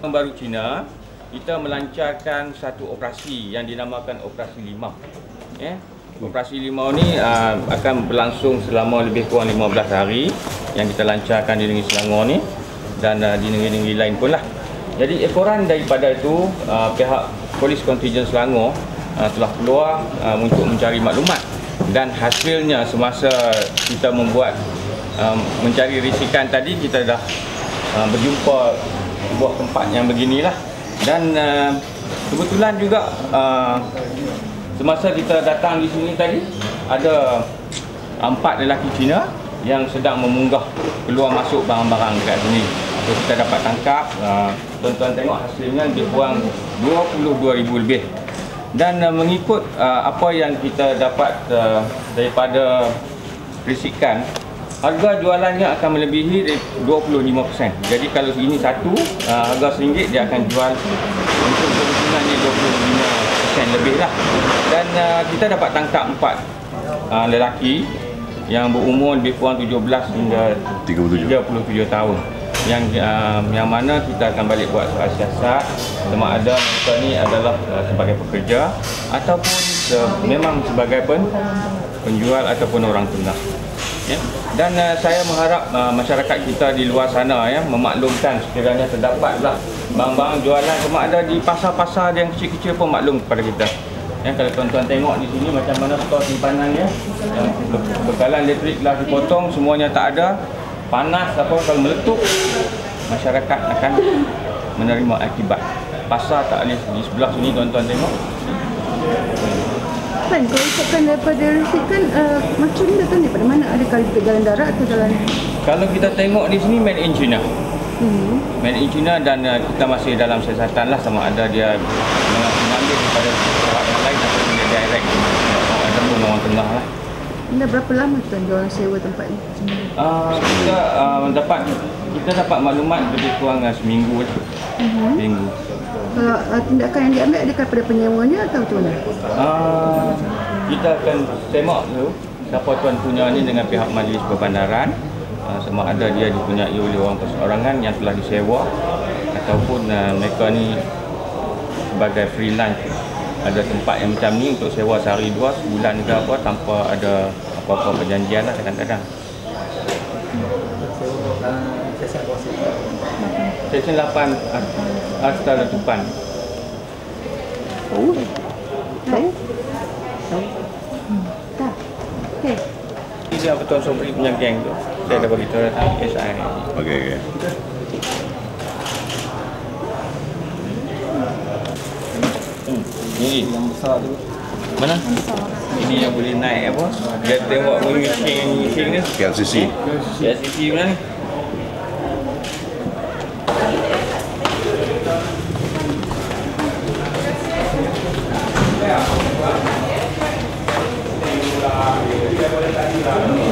Baru Cina, kita melancarkan satu operasi yang dinamakan Operasi Limau. Operasi Limau ni akan berlangsung selama lebih kurang 15 hari yang kita lancarkan di Negeri Selangor ni dan di negeri-negeri lain pun lah. Jadi ekoran daripada itu, pihak Polis Kontijen Selangor telah keluar untuk mencari maklumat, dan hasilnya semasa kita membuat mencari risikan tadi, kita dah berjumpa sebuah tempat yang beginilah. Dan kebetulan juga semasa kita datang di sini tadi, ada 4 lelaki Cina yang sedang memunggah keluar masuk barang-barang dekat sini. So, kita dapat tangkap, tuan-tuan tengok hasilnya lebih kurang 22,000 lebih. Dan mengikut apa yang kita dapat daripada risikan, harga jualannya akan melebihi 25%. Jadi kalau ini satu, harga RM1 dia akan jual untuk keuntungannya 25% lebih lah. Dan kita dapat tangkap 4 lelaki yang berumur lebih kurang 17 hingga 37 tahun. Yang mana kita akan balik buat soal siasat, sama ada mereka ni adalah sebagai pekerja ataupun memang sebagai penjual ataupun orang tengah. Dan saya mengharap masyarakat kita di luar sana memaklumkan sekiranya terdapatlah barang-barang jualan sama ada di pasar-pasar yang kecil-kecil pun maklum kepada kita. Kalau tuan-tuan tengok di sini macam mana stor simpanannya, bekalan elektrik telah dipotong, semuanya tak ada. Panas kalau meletup, masyarakat akan menerima akibat. Pasar tak boleh di sebelah sini, tuan-tuan tengok. Kan, kalau ikutkan daripada risikan, macam ni datang daripada mana? Adakah di jalan darat atau jalan? Kalau kita tengok di sini made in China. Made in China, dan kita masih dalam siasatan lah sama ada dia mengambil daripada orang yang lain atau dia direct ataupun orang tengah lah. Dah berapa lama tuan diorang sewa tempat ni? Kita dapat maklumat lebih kurang seminggu lah. Minggu. Kalau tindakan yang diambil adakah pada penyewanya atau macam mana? Kita akan semak dulu siapa tuan punya ni dengan pihak majlis perbandaran, sama ada dia dipunyai oleh orang perseorangan yang telah disewa ataupun mereka ni sebagai freelance. Ada tempat yang macam ni untuk sewa sehari dua, sebulan ke apa, tanpa ada apa-apa perjanjian lah kadang-kadang. Sesen 8 Asta Letupan. Oh. Tahu? Tak. Okey. Ini dia Tuan Sobri punya geng tu. Saya dah bagi tahu datang SI. Okey. Ini yang besar tu. Mana? Ini yang boleh naik apa? Dia tengok mengishing ni. KLCC. KLCC mana ni? Yeah.